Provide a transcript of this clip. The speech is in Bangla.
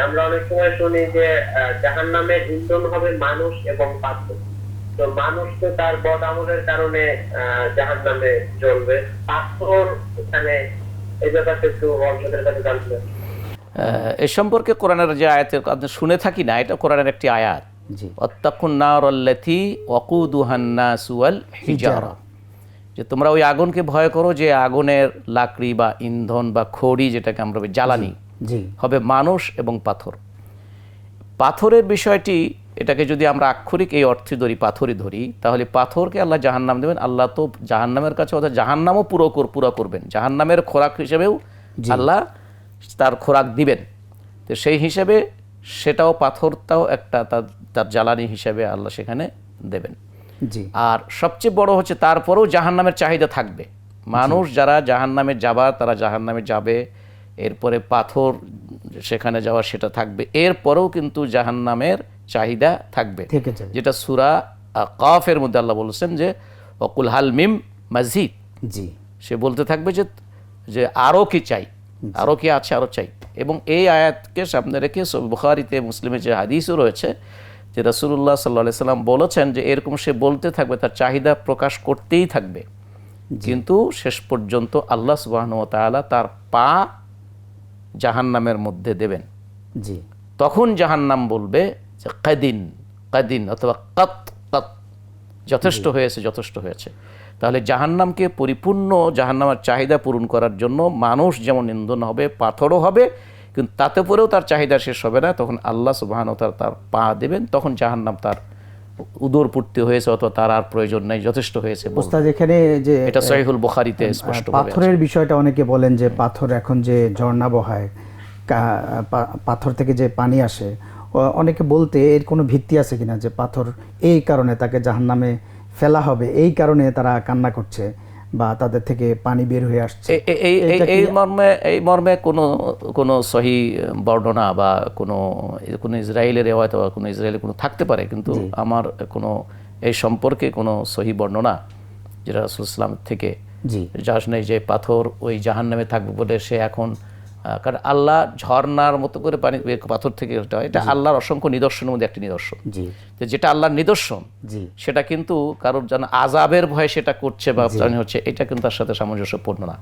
আমরা অনেক সময় শুনি যে জাহান্নামের ইন্ধন হবে মানুষ এবং পাথর। তো মানুষ তো তার বদ আমলের কারণে জাহান্নামে জ্বলবে, পাথর এখানে এই ব্যাপারটা একটু আপনাদের কাছে জানতে চাই। এ সম্পর্কে কোরআনের যে আয়াতের কথা শুনে থাকি না, এটা কোরআনের একটি আয়াত, ওয়াত্তাকুন নারাল্লাতী ওয়াকুদুহান নাসু ওয়াল হিজারা, যে তোমরা ওই আগুনকে ভয় করো যে আগুনের লাকড়ি বা ইন্ধন বা খড়ি, যেটাকে আমরা জ্বালানি হবে মানুষ এবং পাথর। পাথরের বিষয়টি, এটাকে যদি আমরা আক্ষরিক এই অর্থে ধরি, পাথরই ধরি, তাহলে পাথরকে আল্লাহ জাহান্নাম দেবেন। আল্লাহ তো জাহান্নামের কাছে অর্থাৎ জাহান্নামও পুরো করবেন, জাহান্নামের খোরাক হিসেবেও আল্লাহ তার খোরাক দিবেন। তো সেই হিসেবে সেটাও, পাথরটাও একটা তার জ্বালানি হিসেবে আল্লাহ সেখানে দেবেন। আর সবচেয়ে বড় হচ্ছে তারপরেও জাহান্নামের চাহিদা থাকবে। মানুষ যারা জাহান্নামে যাবার তারা জাহান্নামে যাবে, এরপরে পাথর সেখানে যাওয়া সেটা থাকবে, এরপরেও কিন্তু জাহান্নামের চাহিদা থাকবে, যেটা সূরা কাফের মধ্যে আল্লাহ বলেছেন যে ওয়াকুল হাল মিম মাজিদ, সে বলতে থাকবে যে আরও কি চাই, আরও কি আছে, আরও চাই। এবং এই আয়াতকে সামনে রেখে বুখারীতে, মুসলিমে যে হাদিসও রয়েছে যে রাসূলুল্লাহ সাল্লাল্লাহু আলাইহি সাল্লাম বলেছেন যে এরকম সে বলতে থাকবে, তার চাহিদা প্রকাশ করতেই থাকবে, কিন্তু শেষ পর্যন্ত আল্লাহ সুবহানাহু ওয়া তাআলা তার পা জাহান্নামের মধ্যে দেবেন। তখন জাহান্নাম বলবে যে কাদিন অথবা কাত, যথেষ্ট হয়েছে। তাহলে জাহান্নামকে পরিপূর্ণ, জাহান্নামের চাহিদা পূরণ করার জন্য মানুষ যেমন ইন্ধন হবে, পাথরও হবে, কিন্তু তাতে পরেও তার চাহিদা শেষ হবে না। তখন আল্লাহ সুবহানাহু ওয়া তাআলা তার পা দেবেন, তখন জাহান্নাম তার উদরপূর্তি হয়েছে অথবা তার আর প্রয়োজন নেই, যথেষ্ট হয়েছে। ওস্তাদ, এখানে যে এটা সহিহুল বুখারীতে স্পষ্ট পাথরের বিষয়টা অনেকে বলেন যে পাথর এখন যে ঝর্ণা বহায়, পাথর থেকে যে পানি আসে, অনেকে বলতে এর কোনো ভিত্তি আছে কিনা যে পাথর এই কারণে তাকে জাহান্নামে ফেলা হবে, এই কারণে তারা কান্না করছে বা তাদের থেকে পানি বের হয়ে আসছে, এই মর্মে কোনো সহি বর্ণনা বা কোনো ইসরায়েলের রেওয়ায়েত বা কোনো ইসরায়েলের কোনো থাকতে পারে, কিন্তু আমার কোনো এই সম্পর্কে কোনো সহি বর্ণনা যেটা রাসূল সাল্লাল্লাহু আলাইহি ওয়াসাল্লাম থেকে যাস নেই যে পাথর ওই জাহান্নামে থাকবে বলে সে এখন, কারণ আল্লাহ ঝর্ণার মতো করে পানি পাথর থেকে, এটা আল্লাহর অসংখ্য নিদর্শনের মধ্যে একটি নিদর্শন। যেটা আল্লাহর নিদর্শন সেটা কিন্তু কারোর যেন আযাবের ভয়ে সেটা করছে বা হচ্ছে, এটা কিন্তু তার সাথে সামঞ্জস্যপূর্ণ না।